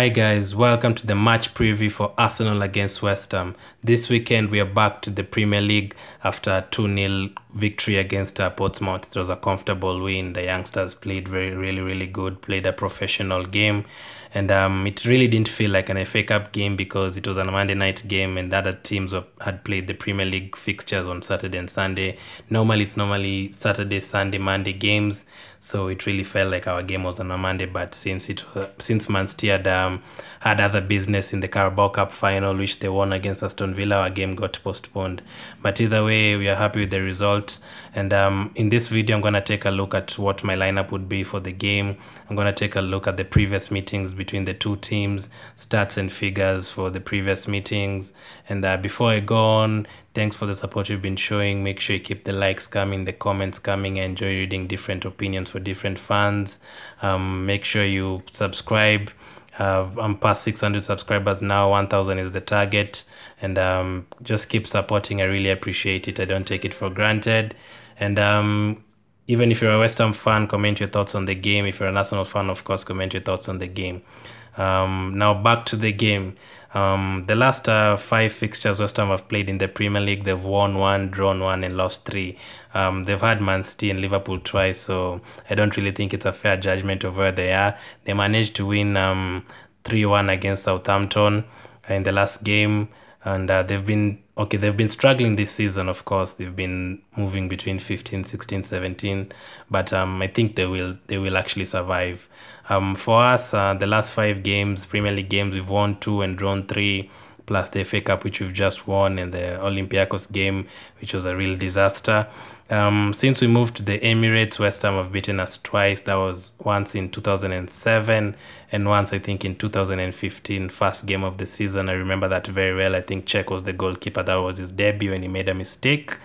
Hi guys, welcome to the match preview for Arsenal against West Ham. This weekend we are back to the Premier League after a 2-0 victory against Portsmouth. It was a comfortable win. The youngsters played really good, played a professional game, and it really didn't feel like an FA Cup game because it was a Monday night game and other teams had played the Premier League fixtures on Saturday and Sunday. Normally it's Saturday, Sunday, Monday games, so it really felt like our game was on a Monday, but since Man City had other business in the Carabao Cup final, which they won against Aston Villa, our game got postponed. But either way, we are happy with the result. And in this video, I'm going to take a look at what my lineup would be for the game. I'm going to take a look at the previous meetings between the two teams, stats and figures for the previous meetings. And before I go on, thanks for the support you've been showing. Make sure you keep the likes coming, the comments coming. I enjoy reading different opinions for different fans. Make sure you subscribe. I'm past 600 subscribers now. 1000 is the target, and just keep supporting. I really appreciate it. I don't take it for granted. And even if you're a West Ham fan, comment your thoughts on the game. If you're an Arsenal fan, of course, comment your thoughts on the game. Now back to the game. The last 5 fixtures West Ham have played in the Premier League, they've won 1, drawn 1, and lost 3. They've had Man City and Liverpool twice, so I don't really think it's a fair judgment of where they are. They managed to win 3-1 against Southampton in the last game, and they've been struggling this season. Of course, they've been moving between 15, 16, 17, but I think they will actually survive. For us, the last 5 games, Premier League games, we've won 2 and drawn 3, plus the FA Cup, which we've just won, and the Olympiacos game, which was a real disaster. Since we moved to the Emirates, West Ham have beaten us twice. That was once in 2007 and once, I think, in 2015, first game of the season. I remember that very well. I think Czech was the goalkeeper. That was his debut and he made a mistake.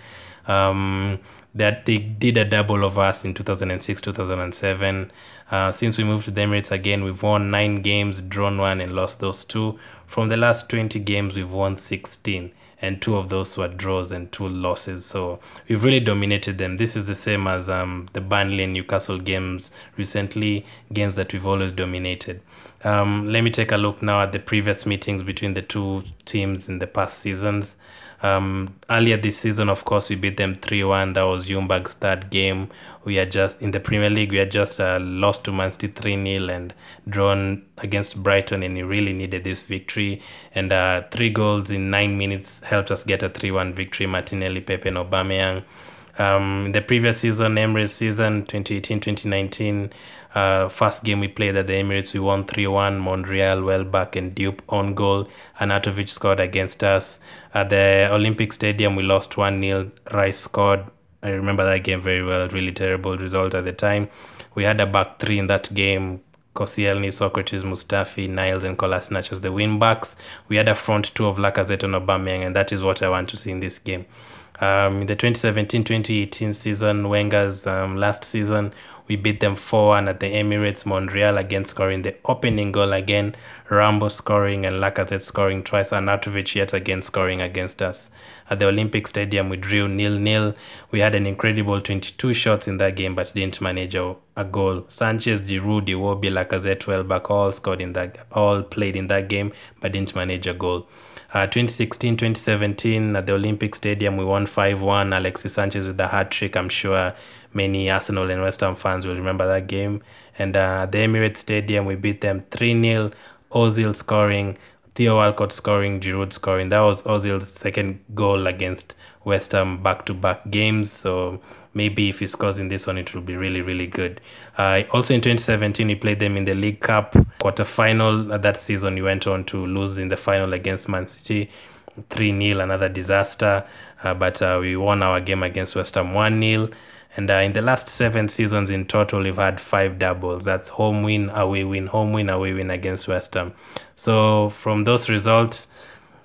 That they did a double of us in 2006, 2007. Since we moved to the Emirates again, we've won 9 games, drawn 1, and lost those 2. From the last 20 games, we've won 16, and 2 of those were draws and 2 losses. So we've really dominated them. This is the same as the Burnley and Newcastle games recently, games that we've always dominated. Let me take a look now at the previous meetings between the two teams in the past seasons. Earlier this season, of course, we beat them 3-1. That was Ljungberg's 3rd game. We had just in the Premier League, we had just lost to Man City 3-0 and drawn against Brighton, and he really needed this victory. And 3 goals in 9 minutes helped us get a 3-1 victory. Martinelli, Pepe, and Aubameyang. In the previous season, Emirates season 2018-2019, first game we played at the Emirates, we won 3-1. Monreal, Welbeck, and Diop on goal. Arnautovic scored against us. At the Olympic Stadium, we lost 1-0. Rice scored. I remember that game very well. Really terrible result at the time. We had a back 3 in that game. Koscielny, Sokratis, Mustafi, Niles, and Kolasinac as the wing backs. We had a front 2 of Lacazette and Aubameyang, and that is what I want to see in this game. In the 2017-2018 season, Wenger's last season, we beat them 4-1 at the Emirates. Monreal again scoring the opening goal again, Rambo scoring and Lacazette scoring twice, and Arnautovic yet again scoring against us. At the Olympic Stadium, we drew 0-0. We had an incredible 22 shots in that game, but didn't manage a goal. Sanchez, Giroud, Iwobi, Lacazette, Welbeck all played in that game, but didn't manage a goal. 2016-2017 at the Olympic Stadium, we won 5-1. Alexis Sanchez with a hat-trick. I'm sure many Arsenal and West Ham fans will remember that game. And at the Emirates Stadium, we beat them 3-0. Ozil scoring, Theo Walcott scoring, Giroud scoring. That was Ozil's 2nd goal against West Ham back-to-back games. So maybe if he scores in this one, it will be really good. Also in 2017, we played them in the League Cup quarter-final. That season, we went on to lose in the final against Man City 3-0, another disaster. But we won our game against West Ham 1-0. And in the last 7 seasons in total, we've had 5 doubles. That's home win, away win against West Ham. So from those results,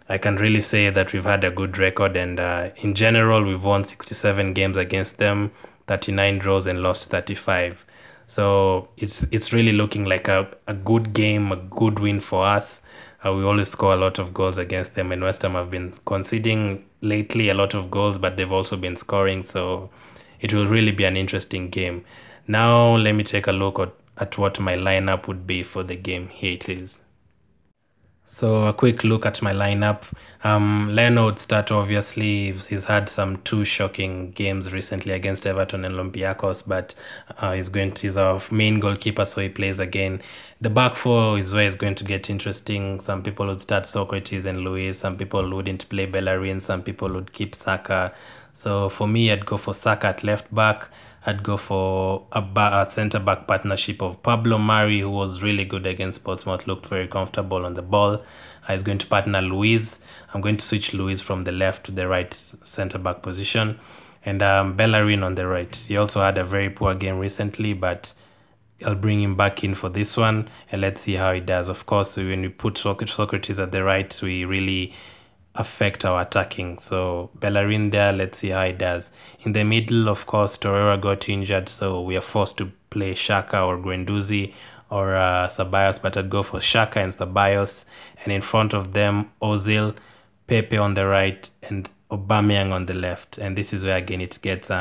I can really say that we've had a good record. And in general, we've won 67 games against them, 39 draws, and lost 35. So it's really looking like a good game, a good win for us. We always score a lot of goals against them, and West Ham have been conceding lately a lot of goals, but they've also been scoring. So it will really be an interesting game. Now let me take a look at what my lineup would be for the game. Here it is. So a quick look at my lineup. Leno would start obviously. He's had some two shocking games recently against Everton and Olympiacos, but he's our main goalkeeper, so he plays again. The back four is where it's going to get interesting. Some people would start Sokratis and Luiz. Some people wouldn't play Bellerin. Some people would keep Saka. So for me, I'd go for Saka at left back. I'd go for a centre back partnership of Pablo Mari, who was really good against Portsmouth, looked very comfortable on the ball. He's going to partner Luiz. I'm going to switch Luiz from the left to the right centre back position, and Bellerin on the right. He also had a very poor game recently, but I'll bring him back in for this one, and let's see how he does. Of course, when we put Sokratis at the right, we really affect our attacking. So Bellerin there, let's see how he does. In the middle, of course, Torreira got injured, so we are forced to play Xhaka or Guendouzi or Ceballos, but I'd go for Xhaka and Ceballos. And in front of them, Ozil, Pepe on the right, and Aubameyang on the left. And this is where again it gets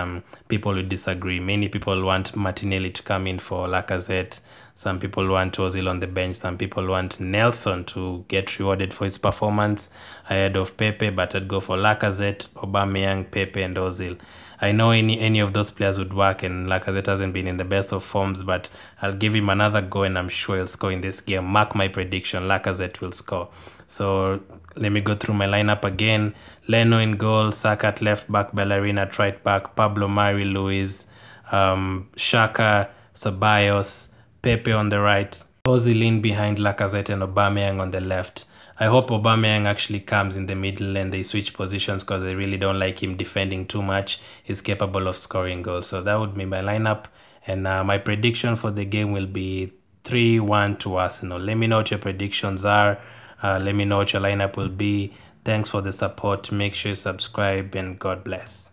people who disagree. Many people want Martinelli to come in for Lacazette. Some people want Ozil on the bench. Some people want Nelson to get rewarded for his performance ahead of Pepe, but I'd go for Lacazette, Aubameyang, Pepe, and Ozil. I know any of those players would work, and Lacazette hasn't been in the best of forms, but I'll give him another go, and I'm sure he'll score in this game. Mark my prediction, Lacazette will score. So let me go through my lineup again. Leno in goal, Saka at left back, Bellerin at right back, Pablo Mari, Luiz, Xhaka, Ceballos, Pepe on the right, Ozil in behind Lacazette and Aubameyang on the left. I hope Aubameyang actually comes in the middle and they switch positions because I really don't like him defending too much. He's capable of scoring goals. So that would be my lineup. And my prediction for the game will be 3-1 to Arsenal. Let me know what your predictions are. Let me know what your lineup will be. Thanks for the support. Make sure you subscribe and God bless.